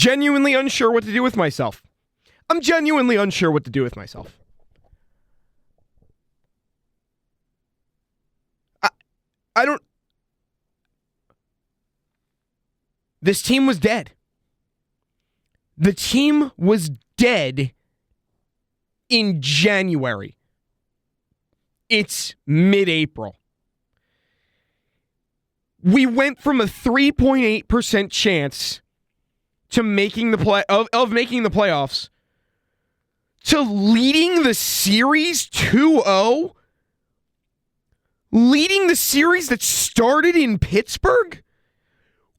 genuinely unsure what to do with myself. I'm genuinely unsure what to do with myself. I don't... This team was dead. The team was dead in January. It's mid-April. We went from a 3.8% chance to making the making the playoffs to leading the series 2-0. Leading the series that started in Pittsburgh.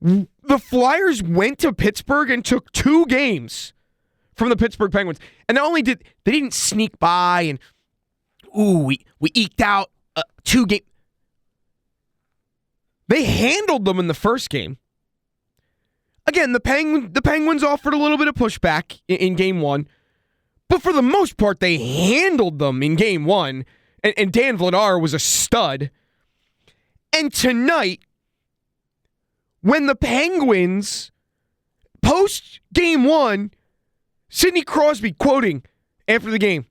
The Flyers went to Pittsburgh and took 2 games from the Pittsburgh Penguins. And not only they didn't sneak by and we eked out 2 games. They handled them in the first game. Again, the Penguins offered a little bit of pushback in game 1. But for the most part, they handled them in game 1. And Dan Vladar was a stud. And tonight, when the Penguins, post game 1, Sidney Crosby quoting after the game,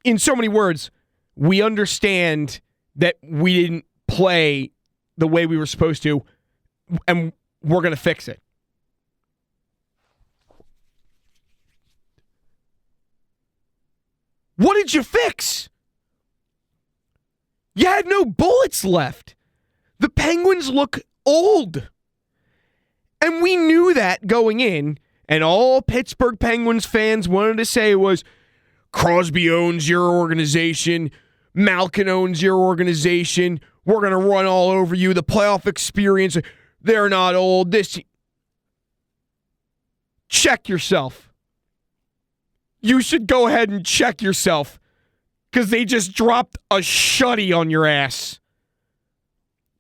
in so many words, we understand that we didn't play the way we were supposed to, and we're going to fix it. What did you fix? You had no bullets left. The Penguins look old. And we knew that going in, and all Pittsburgh Penguins fans wanted to say was, Crosby owns your organization, Malkin owns your organization, we're going to run all over you, the playoff experience, they're not old, Check yourself. You should go ahead and check yourself, because they just dropped a shutty on your ass.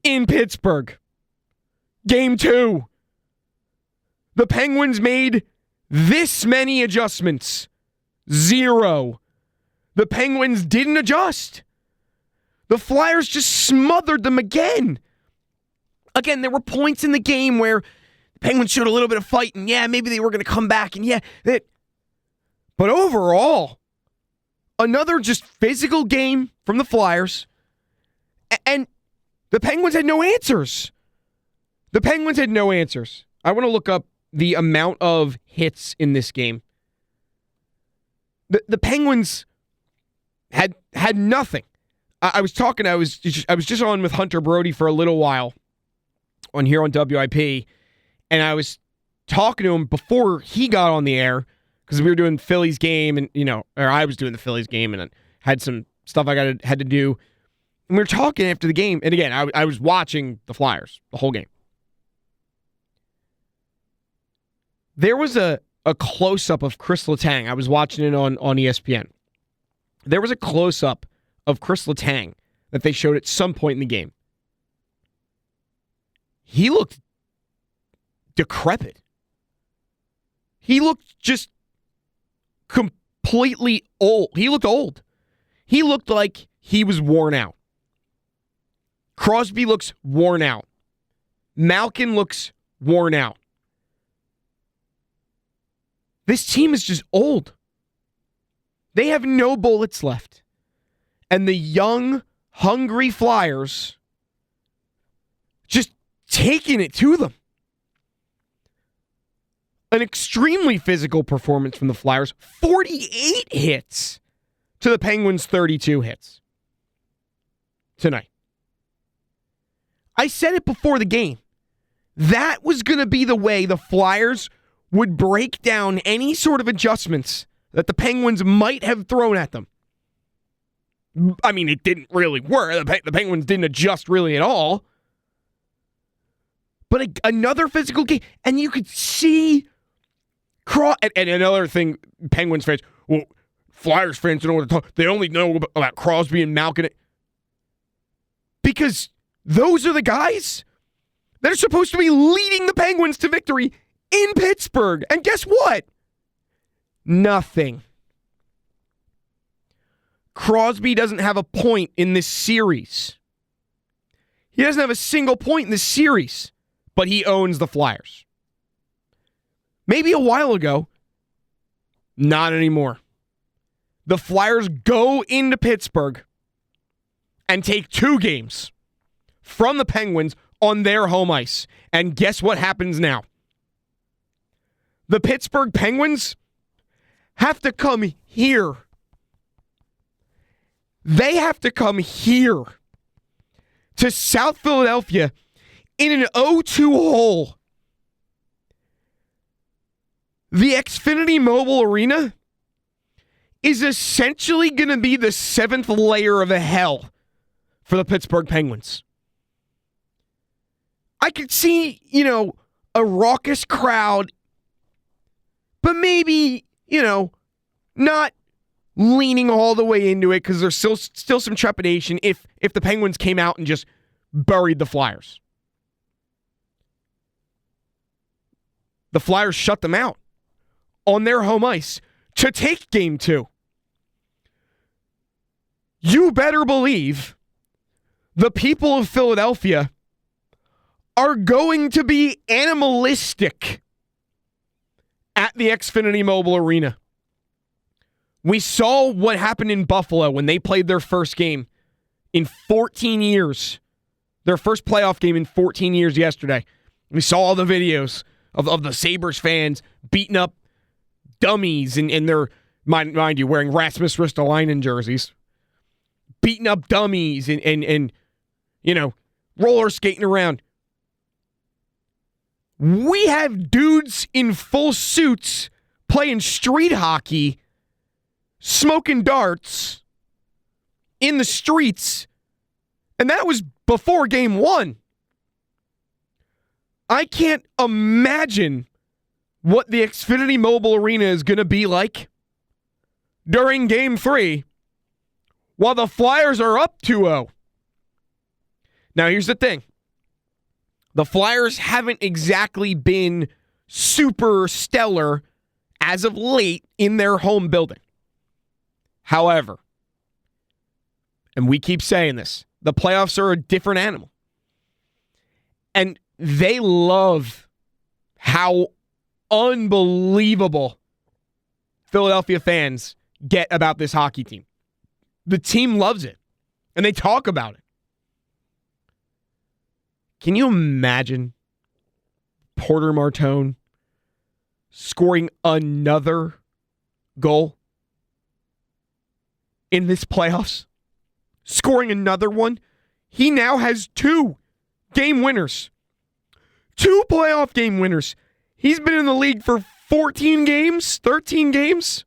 In Pittsburgh. Game 2. The Penguins made this many adjustments. 0. The Penguins didn't adjust. The Flyers just smothered them again. Again, there were points in the game where the Penguins showed a little bit of fight, and yeah, maybe they were going to come back, and yeah. But overall, another just physical game from the Flyers, and the Penguins had no answers. The Penguins had no answers. I want to look up the amount of hits in this game. The Penguins had nothing. I was just on with Hunter Brody for a little while on here on WIP, and I was talking to him before he got on the air because we were doing Phillies game, and or I was doing the Phillies game, and I had some stuff had to do. And we were talking after the game, and again, I was watching the Flyers the whole game. There was a close-up of Chris Letang. I was watching it on ESPN. There was a close-up of Chris Letang that they showed at some point in the game. He looked decrepit. He looked just completely old. He looked old. He looked like he was worn out. Crosby looks worn out. Malkin looks worn out. This team is just old. They have no bullets left. And the young, hungry Flyers just taking it to them. An extremely physical performance from the Flyers. 48 hits to the Penguins' 32 hits tonight. I said it before the game. That was going to be the way the Flyers would break down any sort of adjustments that the Penguins might have thrown at them. I mean, it didn't really work. The Penguins didn't adjust really at all. But another physical game, and you could see... And another thing, Penguins fans, well, Flyers fans don't know what to talk. They only know about Crosby and Malkin. Because those are the guys that are supposed to be leading the Penguins to victory in Pittsburgh. And guess what? Nothing. Crosby doesn't have a point in this series. He doesn't have a single point in this series, but he owns the Flyers. maybe a while ago. Not anymore. The Flyers go into Pittsburgh and take 2 games from the Penguins on their home ice. And guess what happens now? The Pittsburgh Penguins have to come here. They have to come here to South Philadelphia in an 0-2 hole. The Xfinity Mobile Arena is essentially going to be the 7th layer of hell for the Pittsburgh Penguins. I could see, a raucous crowd, but maybe, not leaning all the way into it because there's still some trepidation if the Penguins came out and just buried the Flyers. The Flyers shut them out on their home ice to take Game 2. You better believe the people of Philadelphia are going to be animalistic at the Xfinity Mobile Arena. We saw what happened in Buffalo when they played their first game in 14 years. Their first playoff game in 14 years yesterday. We saw all the videos of the Sabres fans beating up dummies and they're, mind you, wearing Rasmus Ristolainen jerseys. Beating up dummies and roller skating around. We have dudes in full suits playing street hockey, smoking darts in the streets, and that was before Game 1. I can't imagine what the Xfinity Mobile Arena is going to be like during Game 3 while the Flyers are up 2-0. Now, here's the thing. The Flyers haven't exactly been super stellar as of late in their home building. However, and we keep saying this, the playoffs are a different animal. And they love how unbelievable Philadelphia fans get about this hockey team. The team loves it, and they talk about it. Can you imagine Porter Martone scoring another goal in this playoffs? Scoring another one? He now has 2 game winners. 2 playoff game winners. He's been in the league for 14 games, 13 games.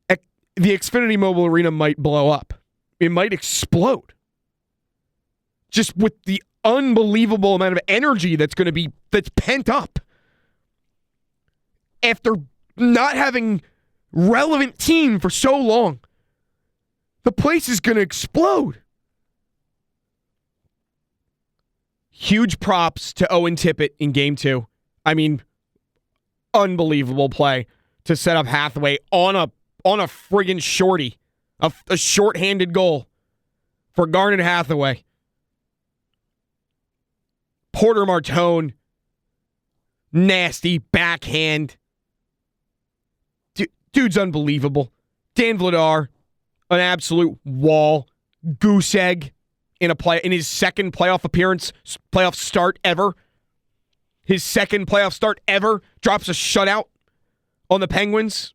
The Xfinity Mobile Arena might blow up. It might explode. Just with the unbelievable amount of energy that's pent up. After not having relevant team for so long. The place is going to explode. Huge props to Owen Tippett in Game 2. I mean, unbelievable play to set up Hathaway on a friggin' shorty. A short-handed goal for Garnet Hathaway. Porter Martone. Nasty backhand. Dude's unbelievable. Dan Vladar, an absolute wall. Goose egg in his second playoff appearance, playoff start ever. His second playoff start ever. Drops a shutout on the Penguins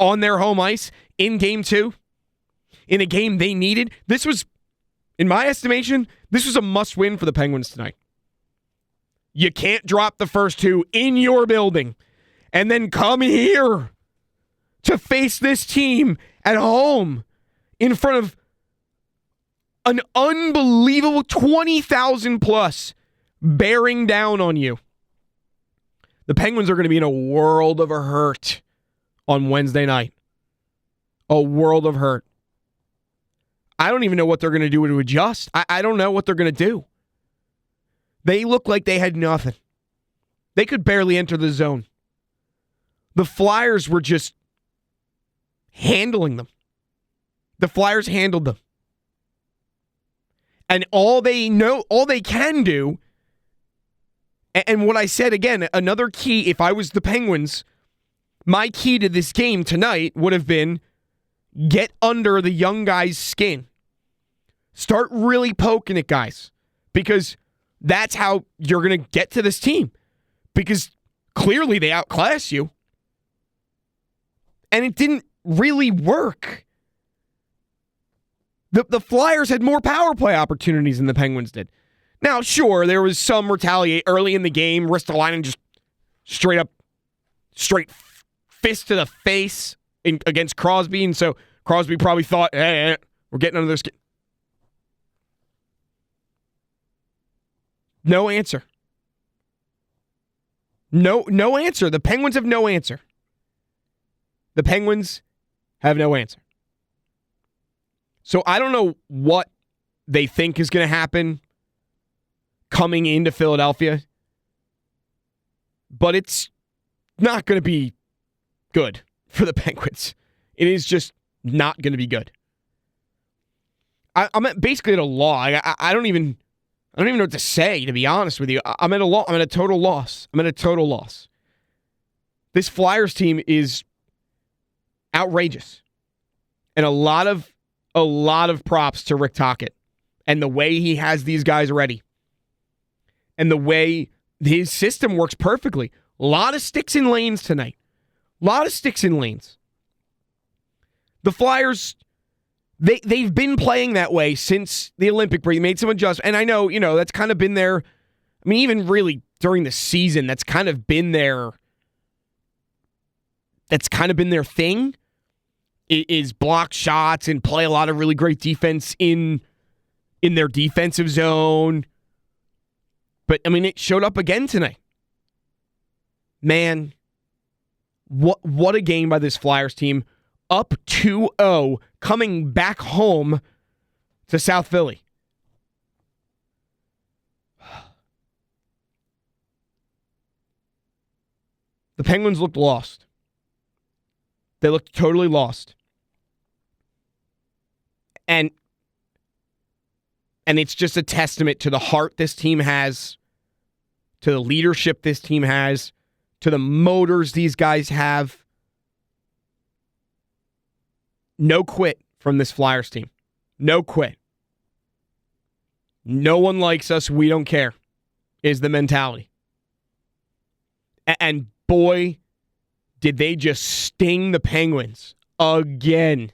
on their home ice in Game 2. In a game they needed. This was, in my estimation, this was a must-win for the Penguins tonight. You can't drop the first 2 in your building and then come here to face this team at home in front of an unbelievable 20,000 plus bearing down on you. The Penguins are going to be in a world of hurt on Wednesday night. A world of hurt. I don't even know what they're going to do to adjust. I don't know what they're going to do. They look like they had nothing. They could barely enter the zone. The Flyers were just handling them. The Flyers handled them. And all they can do And what I said, again, another key, if I was the Penguins, my key to this game tonight would have been get under the young guy's skin. Start really poking at guys, because that's how you're going to get to this team, because clearly they outclass you. And it didn't really work. The Flyers had more power play opportunities than the Penguins did. Now, sure, there was some retaliate early in the game. Ristolainen just straight fist to the face against Crosby, and so Crosby probably thought, hey, we're getting under their skin. No answer. No answer. The Penguins have no answer. The Penguins have no answer. So I don't know what they think is going to happen coming into Philadelphia, but it's not going to be good for the Penguins. It is just not going to be good. I'm basically at a loss. I don't even know what to say, to be honest with you. I'm at a total loss. This Flyers team is outrageous. And a lot of props to Rick Tocchet and the way he has these guys ready. And the way his system works perfectly. A lot of sticks in lanes tonight. The Flyers, they've been playing that way since the Olympic break. They made some adjustments. And I know, that's kind of been their, even really during the season, that's kind of been their thing, is block shots and play a lot of really great defense in their defensive zone. But, it showed up again tonight. Man, what a game by this Flyers team. Up 2-0, coming back home to South Philly. The Penguins looked lost. They looked totally lost. And it's just a testament to the heart this team has, to the leadership this team has, to the motors these guys have. No quit from this Flyers team. No quit. No one likes us. We don't care, is the mentality. And boy, did they just sting the Penguins again.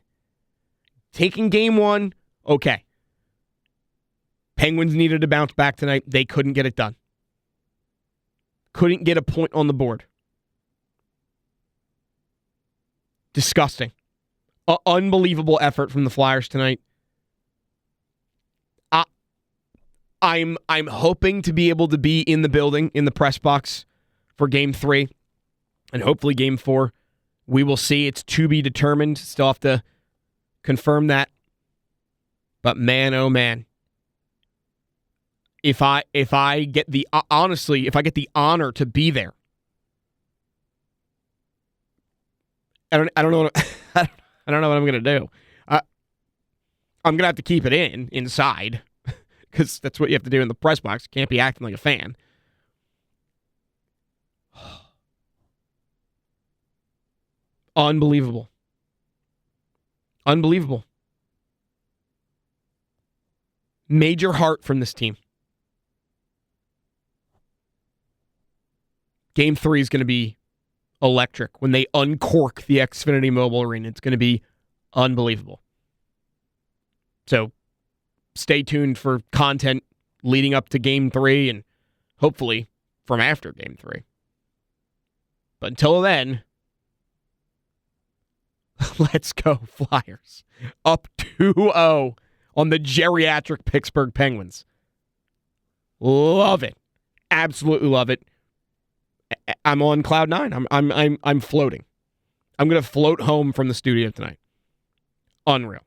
Taking game one, okay. Penguins needed to bounce back tonight. They couldn't get it done. Couldn't get a point on the board. Disgusting. Unbelievable effort from the Flyers tonight. I'm hoping to be able to be in the building, in the press box for Game 3 and hopefully Game 4. We will see. It's to be determined. Still have to confirm that. But man, oh man. If I get the honor to be there, I don't know I don't know what I'm gonna do. I'm gonna have to keep it inside, because that's what you have to do in the press box. You can't be acting like a fan. Unbelievable. Major heart from this team. Game 3 is going to be electric. When they uncork the Xfinity Mobile Arena, it's going to be unbelievable. So stay tuned for content leading up to Game 3 and hopefully from after Game 3. But until then, let's go Flyers. Up 2-0 on the geriatric Pittsburgh Penguins. Love it. Absolutely love it. I'm on cloud 9. I'm floating. I'm going to float home from the studio tonight. Unreal.